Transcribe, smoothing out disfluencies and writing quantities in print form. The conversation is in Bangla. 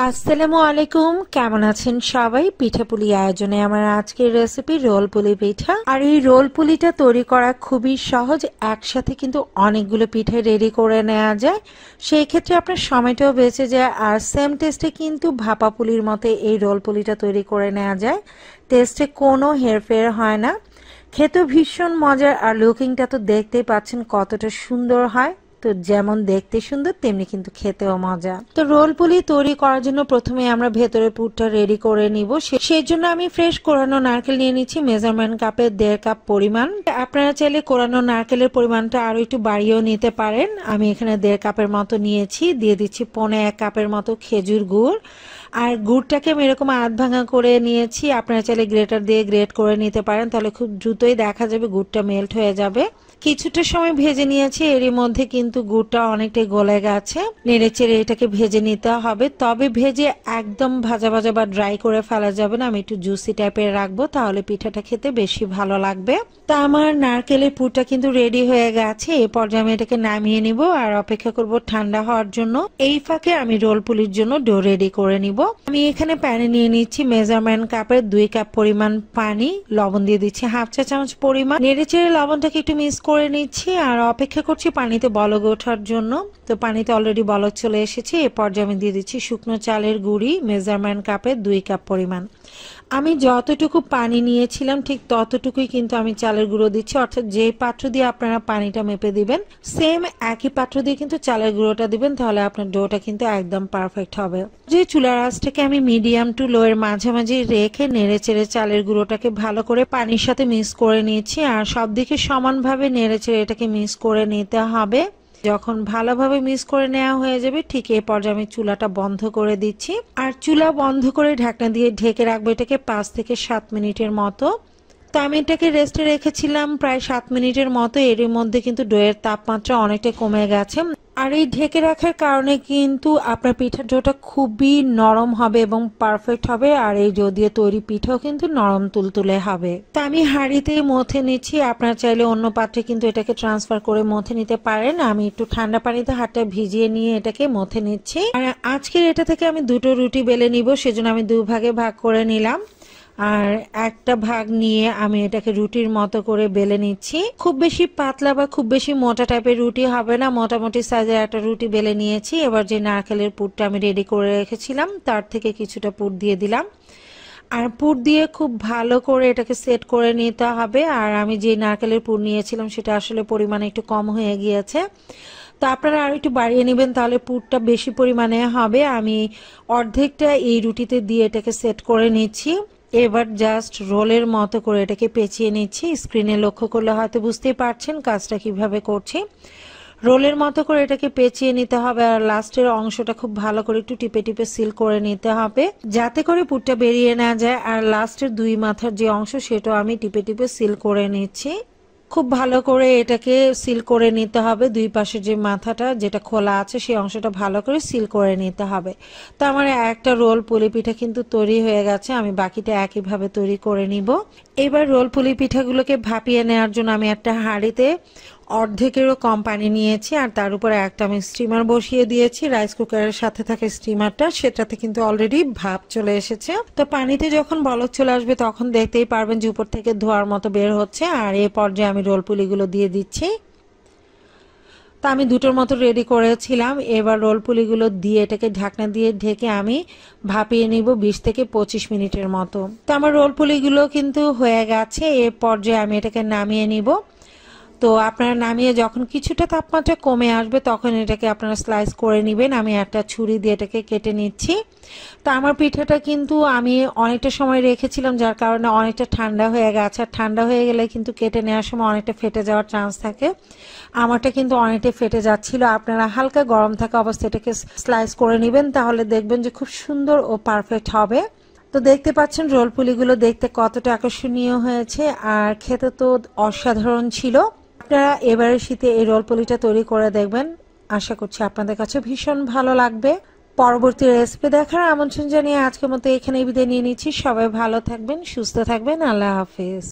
আসসালামু আলাইকুম, কেমন আছেন সবাই? পিঠাপুলি আয়োজনে আমার আজকের রেসিপি রোল পুলি পিঠা। আর এই রোল পুলিটা তৈরি করা খুবই সহজ, একসাথে কিন্তু অনেকগুলো পিঠা রেডি করে নেওয়া যায়। সেই ক্ষেত্রে আপনার সময়টাও বেঁচে যায়, আর সেম টেস্টে কিন্তু ভাপা পুলির মতো এই রোল পুলিটা তৈরি করে নেওয়া যায়। টেস্টে কোনো হেরফের হয় না, খেতে ভীষণ মজার। আর লুকিংটা তো দেখতেই পাচ্ছেন কতটা সুন্দর হয়। তো যেমন দেখতে সুন্দর তেমনি কিন্তু খেতেও মজা। তো রোল পুলি তৈরি করার জন্য প্রথমে আমরা ভেতরের পুরটা রেডি করে নিব। সেই জন্য আমি ফ্রেশ কোরানো নারকেল নিয়ে নিচ্ছি মেজারমেন্ট কাপে 1.5 কাপ পরিমাণ। আপনারা চাইলে কোরানো নারকেলের পরিমাণটা আরো একটু বাড়িয়েও নিতে পারেন। আমি এখানে 1.5 কাপের মতো নিয়েছি। দিয়ে দিচ্ছি 1.25 কাপের মতো খেজুর গুড়। আর গুড়টাকে আমি এরকম আধ ভাঙা করে নিয়েছি। আপনারা চাইলে গ্রেটার দিয়ে গ্রেট করে নিতে পারেন, তাহলে খুব দ্রুতই দেখা যাবে গুড়টা মেল্ট হয়ে যাবে। কিছুটা সময় ভেজে নিয়েছি, এরই মধ্যে কিন্তু গুড়টা অনেকটাই গলে গেছে। নেড়ে চেড়ে এটাকে ভেজে নিতে হবে, তবে ভেজে একদম ভাজা ভাজা বা ড্রাই করে ফেলা যাবে না। আমি একটু জুসি টাইপের রাখবো, তাহলে পিঠাটা খেতে বেশি ভালো লাগবে। তা আমার নারকেলের পুরটা কিন্তু রেডি হয়ে গেছে। এই পর্যায়ে আমি এটাকে নামিয়ে নিব আর অপেক্ষা করব ঠান্ডা হওয়ার জন্য। এই ফাঁকে আমি রোল পুলির জন্য ডো রেডি করে নিব। আমি এখানে প্যানে নিয়ে নিচ্ছি মেজারমেন্ট কাপের 2 কাপ পরিমাণ পানি। লবণ দিয়ে দিচ্ছি হাফ চা চামচ পরিমাণ। নেড়ে চেড়ে লবণটাকে একটু মিক্স করে নিচ্ছি আর অপেক্ষা করছি পানিতে বলক ওঠার জন্য। তো পানিতে অলরেডি বলক চলে এসেছে। এ পর্যায়ে আমি দিয়ে দিচ্ছি শুকনো চালের গুঁড়ি মেজারমেন্ট কাপে 2 কাপ পরিমাণ। আমি যতটুকু পানি নিয়েছিলাম ঠিক ততটুকুই কিন্তু আমি চালের গুঁড়ো দিচ্ছি, অর্থাৎ যে পাত্র দিয়ে আপনারা পানিটা মেপে দিবেন সেম একই পাত্র দিয়ে কিন্তু চালের গুঁড়োটা দিবেন, তাহলে আপনার ডোটা কিন্তু একদম পারফেক্ট হবে। যে চুলার আঁচটাকে আমি মিডিয়াম টু লো এর মাঝামাঝি রেখে নেড়ে চেড়ে চালের গুঁড়োটাকে ভালো করে পানির সাথে মিক্স করে নিয়েছি। আর সব দিকে সমানভাবে নেড়ে চেড়ে এটাকে মিক্স করে নিতে হবে। যখন ভালোভাবে মিক্স করে নেওয়া হয়ে যাবে ঠিক এই পর্যায়ে আমি চুলাটা বন্ধ করে দিচ্ছি। আর চুলা বন্ধ করে ঢাকনা দিয়ে ঢেকে রাখবো এটাকে 5 থেকে 7 মিনিটের মতো। তো আমি এটাকে রেস্টে রেখেছিলাম প্রায় 7 মিনিটের মতো। এর মধ্যে কিন্তু ডোয়ের তাপমাত্রা অনেকটা কমে গেছে। আর এই ঢেকে রাখার কারণে কিন্তু আপনার পিঠার ডোটা খুবই নরম হবে এবং পারফেক্ট হবে। আর এই ডো দিয়ে তৈরি পিঠাও কিন্তু নরম তুলতুলে হবে। তো আমি হাঁড়িতে মথে নিচ্ছি, আপনারা চাইলে অন্য পাত্রে কিন্তু এটাকে ট্রান্সফার করে মথে নিতে পারেন। আমি একটু ঠান্ডা পানিতে হাতটা ভিজিয়ে নিয়ে এটাকে মথে নিচ্ছি। আর আজকের এটা থেকে আমি 2টো রুটি বেলে নিব, সেজন্য আমি 2 ভাগে ভাগ করে নিলাম। আর একটা ভাগ নিয়ে আমি এটাকে রুটির মতো করে বেলে নিচ্ছি। খুব বেশি পাতলা বা খুব বেশি মোটা টাইপের রুটি হবে না, মোটামুটি সাইজের একটা রুটি বেলে নিয়েছি। এবার যে নারকেলের পুরটা আমি রেডি করে রেখেছিলাম তার থেকে কিছুটা পুর দিয়ে দিলাম। আর পুর দিয়ে খুব ভালো করে এটাকে সেট করে নিতে হবে। আর আমি যে নারকেলের পুর নিয়েছিলাম সেটা আসলে পরিমাণে একটু কম হয়ে গিয়েছে, তো আপনারা আর একটু বাড়িয়ে নেবেন, তাহলে পুরটা বেশি পরিমাণে হবে। আমি অর্ধেকটা এই রুটিতে দিয়ে এটাকে সেট করে নিচ্ছি। এবার জাস্ট রোলের মতো করে এটাকে পেঁচিয়ে নিচ্ছি। স্ক্রিনে লক্ষ্য করলে হয়তো বুঝতেই পারছেন কাজটা কিভাবে করছি। রোলের মতো করে এটাকে পেঁচিয়ে নিতে হবে আর লাস্টের অংশটা খুব ভালো করে একটু টিপে টিপে সিল করে নিতে হবে, যাতে করে পুরটা বেরিয়ে না যায়। আর লাস্টের 2 মাথার যে অংশ সেটাও আমি টিপে টিপে সিল করে নিচ্ছি। খুব ভালো করে এটাকে সিল করে নিতে হবে। 2 পাশের যে মাথাটা যেটা খোলা আছে সেই অংশটা ভালো করে সিল করে নিতে হবে। তো আমার একটা রোল পুলি পিঠা কিন্তু তৈরি হয়ে গেছে। আমি বাকিটা একইভাবে তৈরি করে নিব। এবার রোল পুলি পিঠাগুলোকে ভাপিয়ে নেওয়ার জন্য আমি একটা হাঁড়িতে অর্ধেকেরও কম পানি নিয়েছি আর তার উপরে একটা আমি স্টিমার বসিয়ে দিয়েছি। রাইস কুকারের সাথে থাকে স্টিমারটা, সেটাতে কিন্তু অলরেডি ভাপ চলে এসেছে। তো পানিতে যখন বলক চলে আসবে তখন দেখতেই পারবেন যে উপর থেকে ধোয়ার মতো বের হচ্ছে। আর এই পর্যায়ে আমি রোল পুলিগুলো দিয়ে দিচ্ছি। তা আমি 2টোর মতো রেডি করেছিলাম। এবার রোল পুলিগুলো দিয়ে এটাকে ঢাকনা দিয়ে ঢেকে আমি ভাপিয়ে নিব 20 থেকে 25 মিনিটের মতো। তো আমার রোল পুলিগুলো কিন্তু হয়ে গেছে। এর পর্যায়ে আমি এটাকে নামিয়ে নিব। তো আপনারা নামিয়ে যখন কিছুটা তাপমাত্রা কমে আসবে তখন এটাকে আপনারা স্লাইস করে নেবেন। আমি একটা ছুরি দিয়ে এটাকে কেটে নিচ্ছি। তো আমার পিঠাটা কিন্তু আমি অনেকটা সময় রেখেছিলাম, যার কারণে অনেকটা ঠান্ডা হয়ে গেছে। আর ঠান্ডা হয়ে গেলে কিন্তু কেটে নেওয়ার সময় অনেকটা ফেটে যাওয়ার চান্স থাকে। আমারটা কিন্তু অনেকটাই ফেটে যাচ্ছিল। আপনারা হালকা গরম থাকা অবস্থায় এটাকে স্লাইস করে নেবেন, তাহলে দেখবেন যে খুব সুন্দর ও পারফেক্ট হবে। তো দেখতে পাচ্ছেন রোল পুলিগুলো দেখতে কতটা আকর্ষণীয় হয়েছে আর খেতে তো অসাধারণ ছিল। আপনারা এবারে শীতে এই রোল পুলিটা তৈরি করে দেখবেন, আশা করছি আপনাদের কাছে ভীষণ ভালো লাগবে। পরবর্তী রেসিপি দেখার আমন্ত্রণ জানিয়ে আজকের মতো এখানেই বিদায় নিয়ে নিচ্ছি। সবাই ভালো থাকবেন, সুস্থ থাকবেন। আল্লাহ হাফেজ।